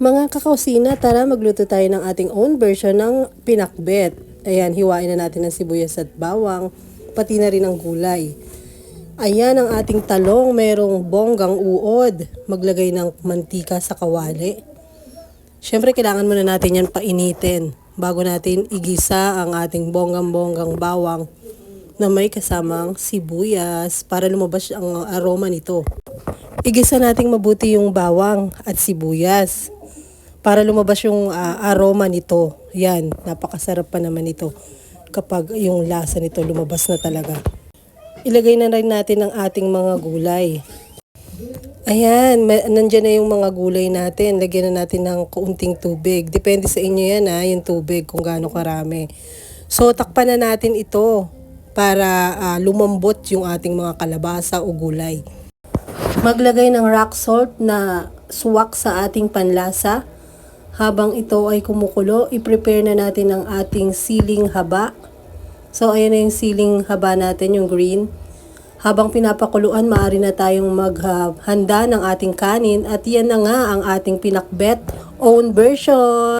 Mga kakausina, tara magluto tayo ng ating own version ng pinakbet. Ayan, hiwain na natin ang sibuyas at bawang, pati na rin ang gulay. Ayan ang ating talong, merong bonggang uod. Maglagay ng mantika sa kawali. Siyempre, kailangan muna natin yan painitin bago natin igisa ang ating bonggang bawang na may kasamang sibuyas para lumabas ang aroma nito. Igisa nating mabuti yung bawang at sibuyas para lumabas yung aroma nito. Yan, napakasarap pa naman ito kapag yung lasa nito lumabas na talaga. Ilagay na rin natin ang ating mga gulay. Ayan, nandyan na yung mga gulay natin. Lagyan na natin ng kaunting tubig. Depende sa inyo yan yung tubig kung gaano karami. So, takpan na natin ito para lumambot yung ating mga kalabasa o gulay. Maglagay ng rock salt na suwak sa ating panlasa. Habang ito ay kumukulo, i-prepare na natin ang ating siling haba. So, ayan na yung siling haba natin, yung green. Habang pinapakuluan, maaari na tayong maghanda ng ating kanin. At yan na nga ang ating pinakbet own version.